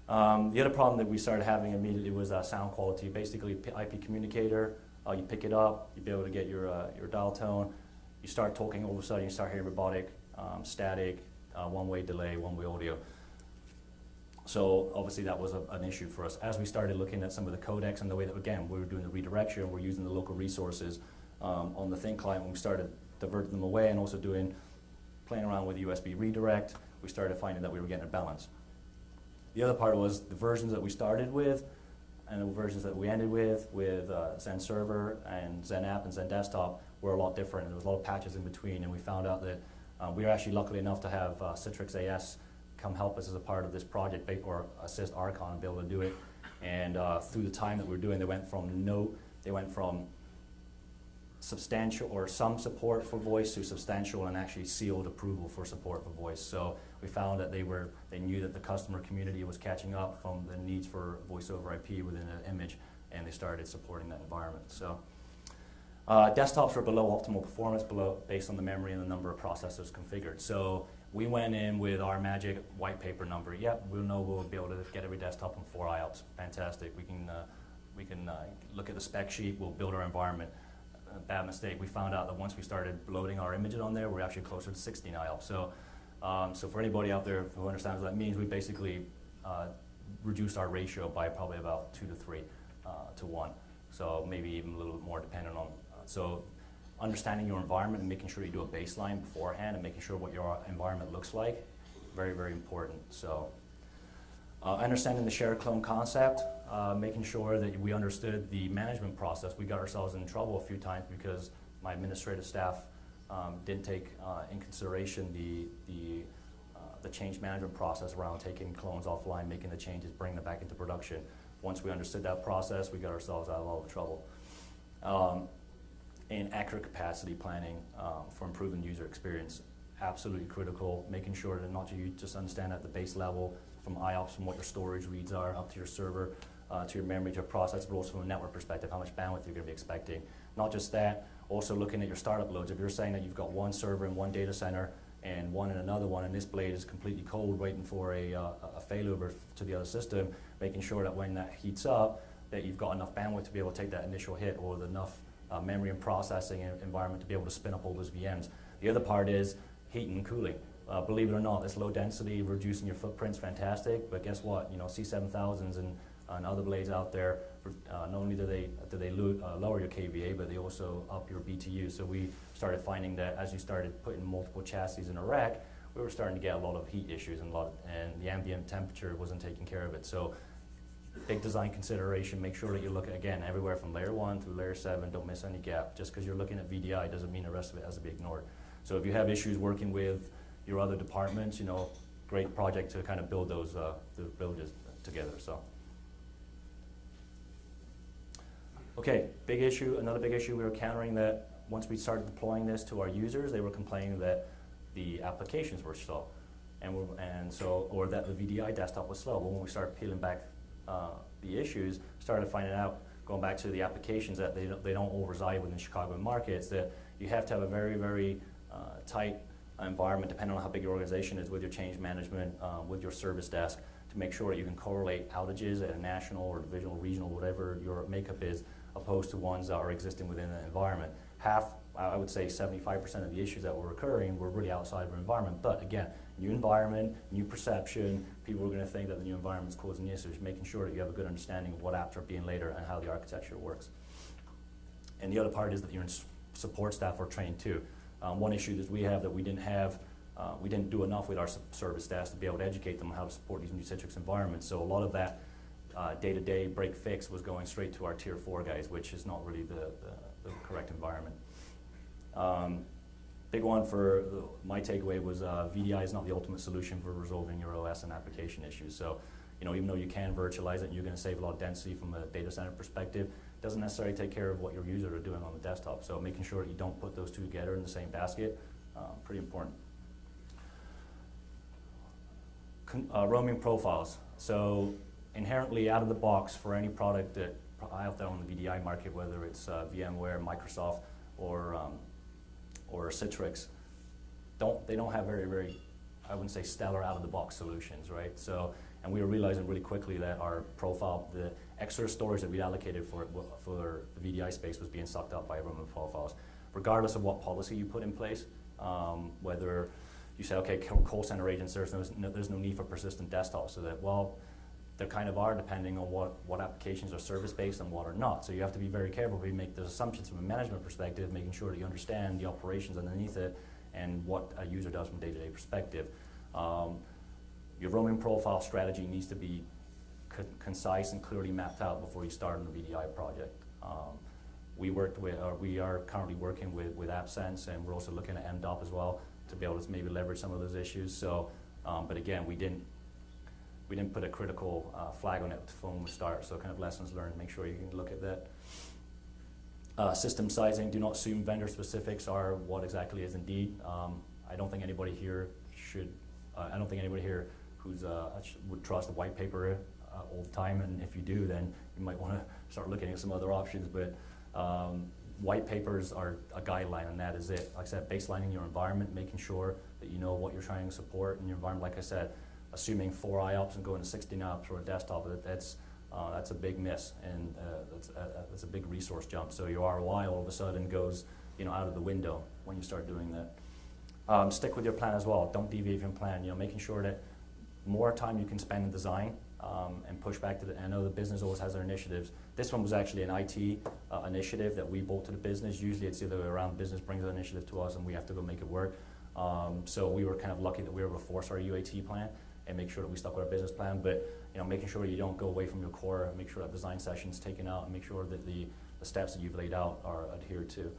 The other problem that we started having immediately was sound quality. Basically, IP communicator, you pick it up, you be able to get your dial tone. You start talking, all of a sudden you start hearing robotic, static, one-way delay, one-way audio. So obviously that was an issue for us. As we started looking at some of the codecs and the way that, again, we were doing the redirection, we're using the local resources on the thin client, when we started diverting them away and also playing around with USB redirect, we started finding that we were getting a balance. The other part was the versions that we started with and the versions that we ended with Zen Server and Zen App and Zen Desktop were a lot different. There was a lot of patches in between, and we found out that we were actually lucky enough to have Citrix AS come help us as a part of this project, or assist RKON and be able to do it. And through the time that we were doing, they went from substantial or some support for voice to substantial and actually sealed approval for support for voice. So we found that they knew that the customer community was catching up from the needs for voice over IP within an image, and they started supporting that environment. So desktops were below optimal performance, based on the memory and the number of processors configured. So we went in with our magic white paper number. Yep, we'll know we'll be able to get every desktop on 4 IOPS. Fantastic. We can look at the spec sheet. We'll build our environment. Bad mistake. We found out that once we started loading our images on there, we're actually closer to 16 IOPS. So, so for anybody out there who understands what that means, we basically reduced our ratio by probably about 2 to 3 to 1. So maybe even a little bit more dependent on. So understanding your environment and making sure you do a baseline beforehand and making sure what your environment looks like, very, very important. So understanding the shared clone concept, making sure that we understood the management process. We got ourselves in trouble a few times because my administrative staff didn't take in consideration the change management process around taking clones offline, making the changes, bringing them back into production. Once we understood that process, we got ourselves out of all the trouble. And accurate capacity planning for improving user experience, absolutely critical. Making sure that not you just understand at the base level, from IOPS, from what your storage reads are, up to your server, to your memory, to your process, but also from a network perspective, how much bandwidth you're going to be expecting. Not just that, also looking at your startup loads. If you're saying that you've got one server in one data center and one in another one, and this blade is completely cold, waiting for a failover to the other system, making sure that when that heats up, that you've got enough bandwidth to be able to take that initial hit, or enough memory and processing environment to be able to spin up all those VMs. The other part is heating and cooling. Believe it or not, this low density, reducing your footprint's fantastic, but guess what? You know, C7000s and other blades out there, not only do they lower your KVA, but they also up your BTU. So we started finding that as you started putting multiple chassis in a rack, we were starting to get a lot of heat issues and the ambient temperature wasn't taking care of it. So big design consideration, make sure that you look at, again, everywhere from layer 1 through layer 7, don't miss any gap. Just because you're looking at VDI doesn't mean the rest of it has to be ignored. So if you have issues working with your other departments, you know, great project to kind of build those villages together. So, okay, big issue. Another big issue we were countering, that once we started deploying this to our users, they were complaining that the applications were slow, or that the VDI desktop was slow. But when we started peeling back the issues, started finding out, going back to the applications, that they don't all reside within Chicago markets. That you have to have a very, very tight environment, depending on how big your organization is, with your change management, with your service desk, to make sure that you can correlate outages at a national or divisional, regional, whatever your makeup is, opposed to ones that are existing within the environment. I would say 75% of the issues that were occurring were really outside of our environment. But again, new environment, new perception, people are going to think that the new environment is causing issues, making sure that you have a good understanding of what apps are being later and how the architecture works. And the other part is that your support staff are trained too. One issue that we have that we didn't do enough with our service staff to be able to educate them on how to support these new Citrix environments. So a lot of that day-to-day break fix was going straight to our tier 4 guys, which is not really the correct environment. Big one for my takeaway was VDI is not the ultimate solution for resolving your OS and application issues. So, you know, even though you can virtualize it and you're going to save a lot of density from a data center perspective, it doesn't necessarily take care of what your users are doing on the desktop. So making sure that you don't put those two together in the same basket, pretty important. Roaming profiles. So inherently out of the box for any product that out there on the VDI market, whether it's VMware, Microsoft, or Citrix, they don't have very, very, I wouldn't say stellar out of the box solutions, right? So And we were realizing really quickly that our profile, the extra storage that we allocated for the VDI space was being sucked up by remote profiles. Regardless of what policy you put in place, whether you say, okay, call center agents, there's no need for persistent desktops, so that, well, there kind of are, depending on what applications are service-based and what are not. So you have to be very careful when you make those assumptions from a management perspective, making sure that you understand the operations underneath it and what a user does from a day-to-day perspective. Your roaming profile strategy needs to be concise and clearly mapped out before you start on a VDI project. We are currently working with AppSense, and we're also looking at MDOP as well to be able to maybe leverage some of those issues. So, but again, we didn't put a critical flag on it from the start. So kind of lessons learned. Make sure you can look at that. System sizing. Do not assume vendor specifics are what exactly is indeed. I don't think anybody here who's would trust a white paper all the time, and if you do, then you might want to start looking at some other options. But white papers are a guideline, and that is it. Like I said, baselining your environment, making sure that you know what you're trying to support in your environment. Like I said, assuming 4 IOPS and going to 16 IOPS for a desktop, that's a big miss, and that's a big resource jump. So your ROI all of a sudden goes, out of the window when you start doing that. Stick with your plan as well. Don't deviate from plan. Making sure that more time you can spend in design and push back to I know the business always has their initiatives. This one was actually an IT initiative that we brought to the business. Usually it's the other way around. Business brings an initiative to us and we have to go make it work. So we were kind of lucky that we were able to force our UAT plan and make sure that we stuck with our business plan. But making sure you don't go away from your core, make sure that design session's taken out, and make sure that the steps that you've laid out are adhered to.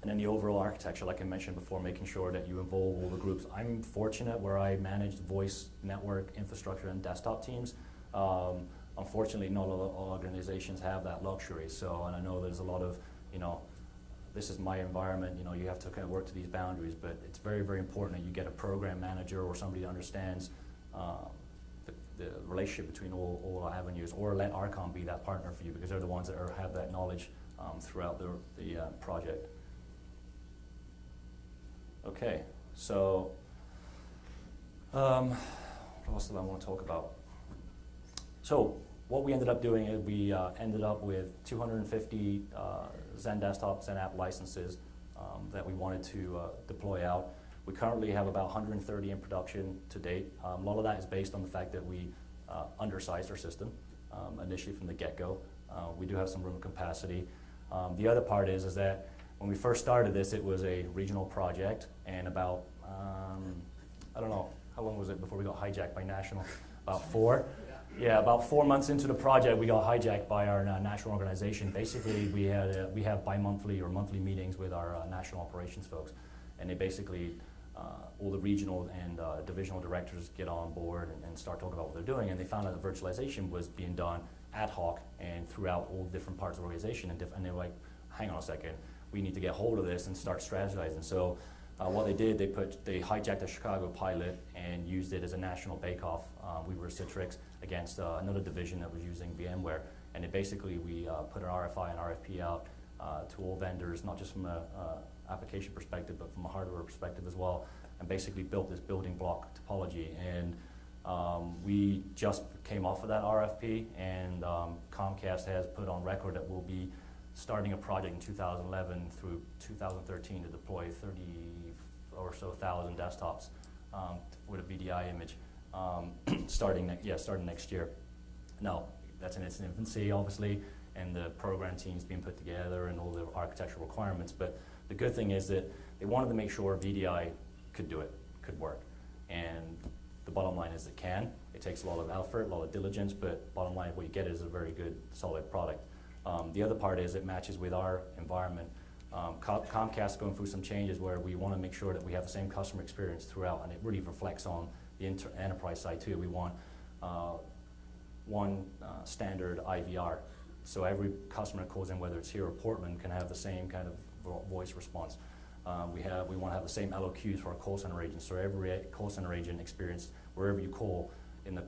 And then the overall architecture, like I mentioned before, making sure that you involve all the groups. I'm fortunate where I manage voice, network, infrastructure, and desktop teams. Unfortunately, not all organizations have that luxury. So, and I know there's a lot of, this is my environment, you have to kind of work to these boundaries, but it's very, very important that you get a program manager or somebody that understands the relationship between all avenues, or let RKON be that partner for you, because they're the ones that have that knowledge throughout the project. Okay, so what else do I want to talk about? So what we ended up doing is we ended up with 250 Zen Desktop, Zen App licenses that we wanted to deploy out. We currently have about 130 in production to date. A lot of that is based on the fact that we undersized our system initially from the get-go. We do have some room and capacity. The other part is that when we first started this, it was a regional project, and about, I don't know, how long was it before we got hijacked by national? About 4? Yeah, about 4 months into the project, we got hijacked by our national organization. Basically, we have bi-monthly or monthly meetings with our national operations folks, and they basically, all the regional and divisional directors get on board and start talking about what they're doing, and they found out that virtualization was being done ad hoc and throughout all different parts of the organization, and they were like, hang on a second, we need to get hold of this and start strategizing. So what they did, they hijacked a Chicago pilot and used it as a national bake-off. We were Citrix against another division that was using VMware, and we put an RFI and RFP out to all vendors, not just from an application perspective, but from a hardware perspective as well, and basically built this building block topology. And we just came off of that RFP, and Comcast has put on record that we'll be starting a project in 2011 through 2013 to deploy 30 or so thousand desktops with a VDI image starting next year. Now, that's in its infancy, obviously, and the program team's being put together and all the architectural requirements, but the good thing is that they wanted to make sure VDI could do it, could work, and the bottom line is it can. It takes a lot of effort, a lot of diligence, but bottom line, what you get is a very good, solid product. The other part is it matches with our environment. Comcast is going through some changes where we want to make sure that we have the same customer experience throughout, and it really reflects on the enterprise side too. We want one standard IVR, so every customer that calls in, whether it's here or Portland, can have the same kind of voice response. We want to have the same LOQs for our call center agents, so every call center agent experience wherever you call in the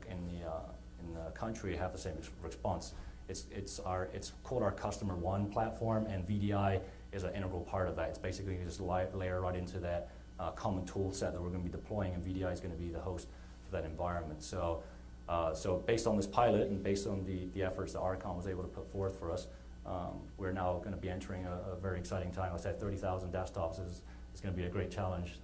country have the same response. It's called our Customer One platform, and VDI is an integral part of that. It's basically just layer right into that common tool set that we're going to be deploying, and VDI is going to be the host for that environment. So So based on this pilot and based on the efforts that RKON was able to put forth for us, we're now going to be entering a very exciting time. I said 30,000 desktops is going to be a great challenge.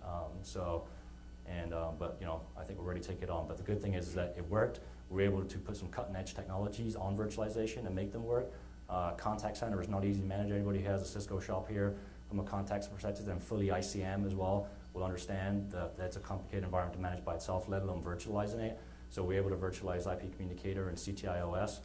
But you know, I think we're ready to take it on. But the good thing is that it worked. We were able to put some cutting edge technologies on virtualization and make them work. Contact center is not easy to manage. Anybody who has a Cisco shop here from a contact perspective and fully ICM as well will understand that that's a complicated environment to manage by itself, let alone virtualizing it. So we're able to virtualize IP Communicator and CTIOS.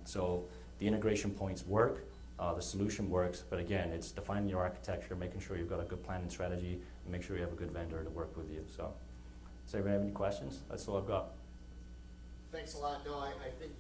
So the integration points work, the solution works, but again, it's defining your architecture, making sure you've got a good plan and strategy, and make sure you have a good vendor to work with you. So, does everybody have any questions? That's all I've got. Thanks a lot. No, I think